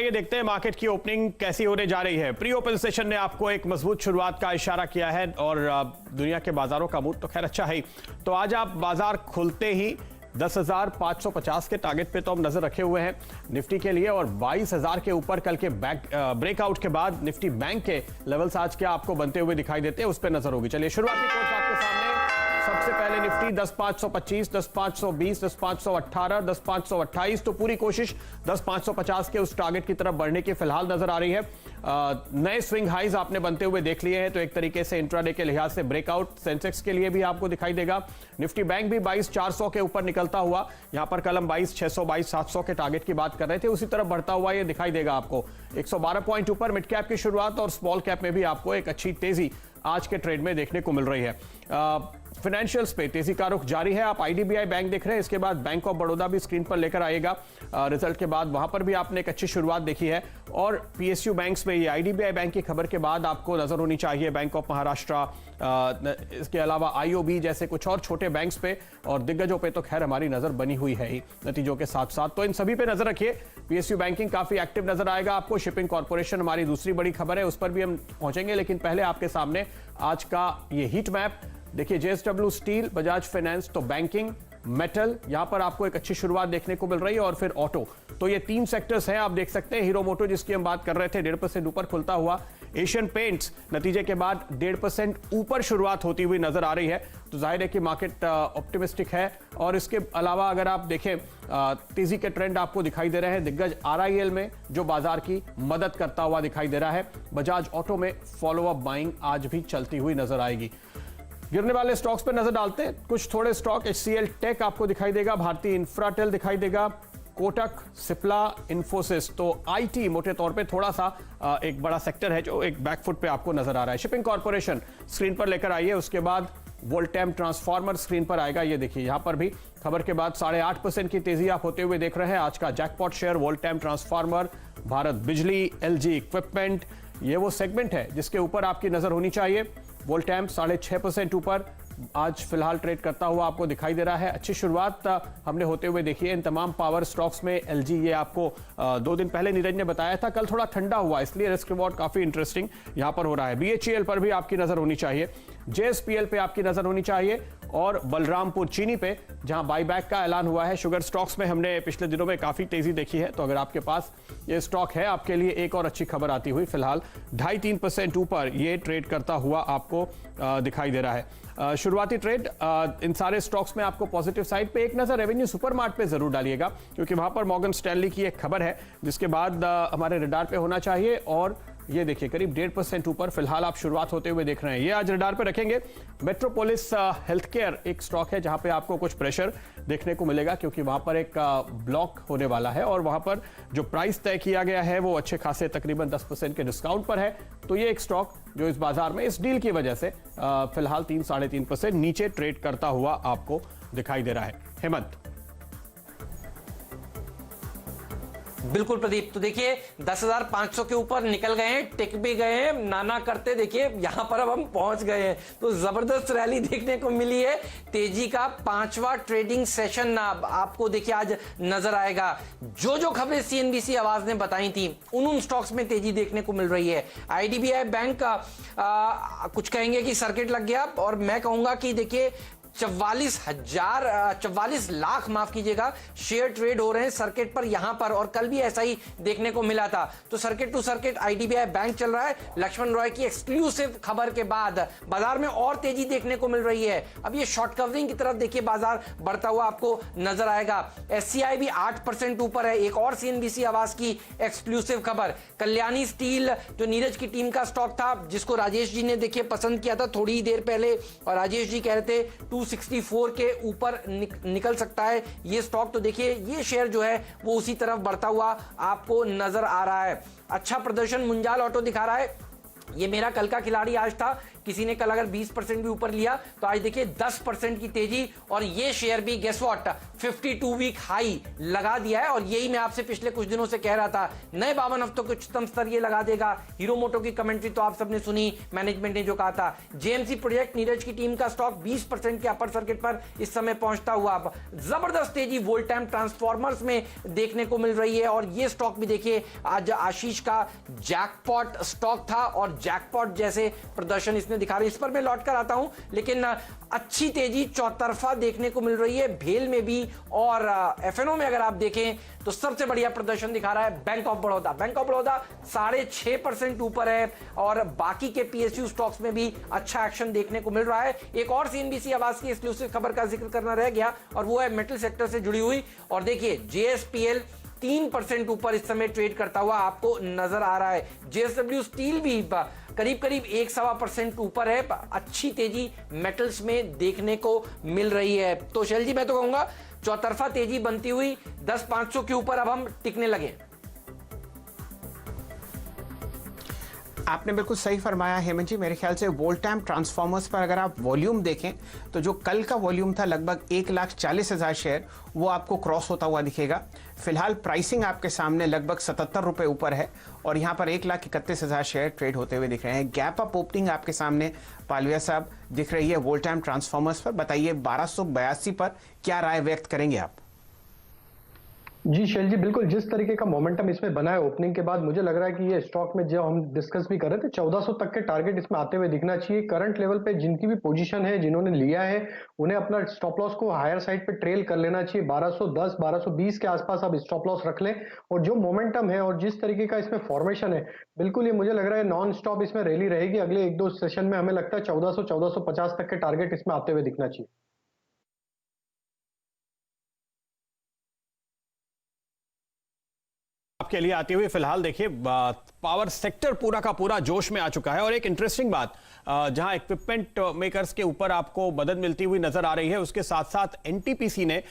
ये देखते हैं मार्केट की ओपनिंग कैसी होने जा रही है। प्री ओपन सेशन ने आपको एक मजबूत शुरुआत का इशारा किया है और दुनिया के बाजारों का मूड तो खैर अच्छा है। तो आज आप बाजार खुलते ही 10,550 के टारगेट पे तो हम नजर रखे हुए हैं निफ्टी के लिए, और 22,000 के ऊपर कल के ब्रेकआउट के बाद निफ्टी बैंक के लेवल्स आज क्या आपको बनते हुए दिखाई देते हैं, उस पर नजर होगी। चलिए शुरुआती कोर्स आपके सामने। सबसे पहले निफ्टी 10,525, 10,520, 10,518, 10,528, तो पूरी कोशिश 10,550 के उस टारगेट की तरफ बढ़ने की फिलहाल नजर आ रही है। नए स्विंग हाइज आपने बनते हुए देख लिए हैं, तो एक तरीके से इंट्राडे के लिहाज से ब्रेकआउट सेंसेक्स के लिए भी आपको दिखाई देगा। निफ्टी बैंक भी 22,400 के ऊपर निकलता हुआ, यहां पर कल हम 22,600, 22,700 के टारगेट की बात कर रहे थे, उसी तरफ बढ़ता हुआ ये दिखाई देगा आपको। 112 पॉइंट ऊपर मिड कैप की शुरुआत और स्मॉल कैप में भी आपको एक अच्छी तेजी आज के ट्रेड में देखने को मिल रही है। फाइनेंशियल्स पे तेजी का रुख जारी है। आप आईडीबीआई बैंक देख रहे हैं, इसके बाद बैंक ऑफ बड़ौदा भी स्क्रीन पर लेकर आएगा रिजल्ट के बाद, वहां पर भी आपने एक अच्छी शुरुआत देखी है। और पीएसयू बैंक्स में ये आईडीबीआई बैंक की खबर के बाद आपको नजर होनी चाहिए बैंक ऑफ महाराष्ट्र, इसके अलावा आईओबी जैसे कुछ और छोटे बैंक्स पे और दिग्गजों पे तो खैर हमारी नजर बनी हुई है ही नतीजों के साथ साथ, तो इन सभी पे नजर रखिए। पीएसयू बैंकिंग काफी एक्टिव नजर आएगा आपको। शिपिंग कॉर्पोरेशन हमारी दूसरी बड़ी खबर है, उस पर भी हम पहुंचेंगे, लेकिन पहले आपके सामने आज का ये हीट मैप देखिए। जेएसडब्ल्यू स्टील, बजाज फाइनेंस, तो बैंकिंग, मेटल, यहां पर आपको एक अच्छी शुरुआत देखने को मिल रही है, और फिर ऑटो। तो ये तीन सेक्टर्स हैं, आप देख सकते हैं। हीरो मोटो जिसकी हम बात कर रहे थे 1.5% ऊपर खुलता हुआ। एशियन पेंट्स नतीजे के बाद 1.5% ऊपर शुरुआत होती हुई नजर आ रही है, तो जाहिर है कि मार्केट ऑप्टिमिस्टिक है। और इसके अलावा अगर आप देखें तेजी के ट्रेंड आपको दिखाई दे रहे हैं दिग्गज आरआईएल में, जो बाजार की मदद करता हुआ दिखाई दे रहा है। बजाज ऑटो में फॉलोअप बाइंग आज भी चलती हुई नजर आएगी। गिरने वाले स्टॉक्स पर नजर डालते हैं। कुछ थोड़े स्टॉक, HCL टेक आपको दिखाई देगा, भारतीय इंफ्राटेल दिखाई देगा, कोटक, सिप्ला, इन्फोसिस। तो आईटी मोटे तौर पे थोड़ा सा एक बड़ा सेक्टर है जो एक बैकफुट पे आपको नजर आ रहा है। शिपिंग कॉर्पोरेशन स्क्रीन पर लेकर आइए, उसके बाद वोल्टेम ट्रांसफार्मर स्क्रीन पर आएगा। ये देखिए यहां पर भी खबर के बाद 8.5% की तेजी आप होते हुए देख रहे हैं। आज का जैकपॉट शेयर वोल्टेम ट्रांसफार्मर, भारत बिजली, एलजी इक्विपमेंट, ये वो सेगमेंट है जिसके ऊपर आपकी नजर होनी चाहिए। वोल्टेम 6.5% ऊपर आज फिलहाल ट्रेड करता हुआ आपको दिखाई दे रहा है। अच्छी शुरुआत हमने होते हुए देखी है इन तमाम पावर स्टॉक्स में। एलजी, ये आपको 2 दिन पहले नीरज ने बताया था, कल थोड़ा ठंडा हुआ, इसलिए रिस्क रिवॉर्ड काफी इंटरेस्टिंग यहां पर हो रहा है। बीएचईएल पर भी आपकी नजर होनी चाहिए, जेएसपीएल पे आपकी नजर होनी चाहिए, और बलरामपुर चीनी पे जहां बाईबैक का ऐलान हुआ है। शुगर स्टॉक्स में हमने पिछले दिनों में काफी तेजी देखी है, तो अगर आपके पास ये स्टॉक है, आपके लिए एक और अच्छी खबर आती हुई फिलहाल 2.5-3% ऊपर ये ट्रेड करता हुआ आपको दिखाई दे रहा है। शुरुआती ट्रेड इन सारे स्टॉक्स में आपको पॉजिटिव साइड पे। एक नजर रेवेन्यू सुपरमार्ट पे जरूर डालिएगा, क्योंकि वहां पर मॉर्गन स्टैनली की एक खबर है जिसके बाद हमारे रडार पे होना चाहिए। और ये देखिए करीब 1.5% ऊपर फिलहाल आप शुरुआत होते हुए देख रहे हैं, ये आज रडार पे रखेंगे। मेट्रोपोलिस हेल्थ केयर एक स्टॉक है जहां पे आपको कुछ प्रेशर देखने को मिलेगा, क्योंकि वहां पर एक ब्लॉक होने वाला है और वहां पर जो प्राइस तय किया गया है वो अच्छे खासे तकरीबन 10% के डिस्काउंट पर है। तो ये एक स्टॉक जो इस बाजार में इस डील की वजह से फिलहाल 3-3.5% नीचे ट्रेड करता हुआ आपको दिखाई दे रहा है। हेमंत। बिल्कुल प्रदीप, तो देखिए 10,500 के ऊपर निकल गए हैं, टिक भी गए हैं, नाना करते देखिए यहां पर अब हम पहुंच गए हैं। तो जबरदस्त रैली देखने को मिली है, तेजी का 5वां ट्रेडिंग सेशन आपको देखिए आज नजर आएगा। जो खबरें सीएनबीसी आवाज ने बताई थी उन स्टॉक्स में तेजी देखने को मिल रही है। आईडीबीआई बैंक का कुछ कहेंगे कि सर्किट लग गया, और मैं कहूंगा कि देखिए 44 लाख माफ कीजिएगा शेयर ट्रेड हो रहे हैं सर्किट पर यहां पर, और कल भी ऐसा ही देखने को मिला था। तो circuit to circuit IDBI bank चल रहा है। लक्ष्मण रॉय की एक्सक्लूसिव खबर के बाद बाजार में और तेजी देखने को मिल रही है। अब ये शॉर्ट कवरिंग की तरफ देखिए बाजार बढ़ता हुआ आपको नजर आएगा। एससीआई भी 8% ऊपर है। एक और सीएनबीसी आवाज की एक्सक्लूसिव खबर, कल्याणी स्टील जो नीरज की टीम का स्टॉक था, जिसको राजेश जी ने देखिए पसंद किया था थोड़ी ही देर पहले, और राजेश जी कह रहे थे 264 के ऊपर निकल सकता है ये स्टॉक। तो देखिए ये शेयर जो है वो उसी तरफ बढ़ता हुआ आपको नजर आ रहा है। अच्छा प्रदर्शन मुंजाल ऑटो दिखा रहा है। ये मेरा कल का खिलाड़ी आज था, किसी ने कल अगर 20% भी ऊपर लिया तो आज देखिए 10% की तेजी, और ये शेयर भी गेस व्हाट 52 वीक हाई लगा दिया है। और यही मैं आपसे पिछले कुछ दिनों से कह रहा था, नए 52 हफ्तों के उच्चतम स्तर ये लगा देगा। हीरो मोटो की कमेंट्री तो आप सबने सुनी, मैनेजमेंट ने जो कहा था। जेएमसी प्रोजेक्ट नीरज की टीम का स्टॉक 20% के अपर सर्किट पर इस समय पहुंचता हुआ। अब जबरदस्त तेजी वोल्टाइम ट्रांसफॉर्मर्स में देखने को मिल रही है, और ये स्टॉक भी देखिए आज आशीष का जैकपॉट स्टॉक था और जैकपॉट जैसे प्रदर्शन इसने दिखा रही है। इस पर मैं लौट कर आता हूं, लेकिन अच्छी तेजी चौतरफा देखने को मिल रही है भेल में भी, और एफएनओ में अगर आप देखें तो सबसे बढ़िया प्रदर्शन दिखा रहा है bank of Baroda. Bank of Baroda 6.5% ऊपर है, और बाकी के पीएसयू स्टॉक्स में भी अच्छा एक्शन देखने को मिल रहा है। एक और सीएनबीसी आवाज की एक्सक्लूसिव खबर का जिक्र करना रह गया, और वो है मेटल सेक्टर से जुड़ी हुई। और देखिए जेएसपीएल 3% ऊपर इस समय ट्रेड करता हुआ आपको नजर आ रहा है। जेएसडब्ल्यू स्टील भी करीब करीब 1.25% ऊपर है। अच्छी तेजी मेटल्स में देखने को मिल रही है। तो शैल जी, मैं तो कहूंगा चौतरफा तेजी बनती हुई 10,500 के ऊपर अब हम टिकने लगे। आपने बिल्कुल सही फरमाया हेमंत जी। मेरे ख्याल से वोल्टाइम ट्रांसफॉर्मर्स पर अगर आप वॉल्यूम देखें तो जो कल का वॉल्यूम था लगभग 1,40,000 शेयर, वो आपको क्रॉस होता हुआ दिखेगा। फिलहाल प्राइसिंग आपके सामने लगभग 77 रुपए ऊपर है, और यहाँ पर 1,31,000 शेयर ट्रेड होते हुए दिख रहे हैं। गैप अप ओपनिंग आपके सामने पालविया साहब दिख रही है वोल्टाइम ट्रांसफॉर्मर्स पर। बताइए 1282 पर क्या राय व्यक्त करेंगे आप? जी शैल जी, बिल्कुल जिस तरीके का मोमेंटम इसमें बना है ओपनिंग के बाद, मुझे लग रहा है कि ये स्टॉक में जो हम डिस्कस भी कर रहे थे 1400 तक के टारगेट इसमें आते हुए दिखना चाहिए। करंट लेवल पे जिनकी भी पोजीशन है, जिन्होंने लिया है, उन्हें अपना स्टॉप लॉस को हायर साइड पे ट्रेल कर लेना चाहिए। 1210 1220 के आसपास आप स्टॉप लॉस रख लें। और जो मोमेंटम है और जिस तरीके का इसमें फॉर्मेशन है, बिल्कुल ये मुझे लग रहा है नॉन स्टॉप इसमें रैली रहेगी। अगले 1-2 सेशन में हमें लगता है 1400 1450 तक के टारगेट इसमें आते हुए दिखना चाहिए। आपके लिए आती हुई फिलहाल देखिए पावर सेक्टर पूरा का पूरा जोश में आ चुका है। और एक इंटरेस्टिंग बात, जहां इक्विपमेंट मेकर्स के ऊपर आपको मदद मिलती हुई नजर आ रही है, उसके साथ साथ एनटीपीसी ने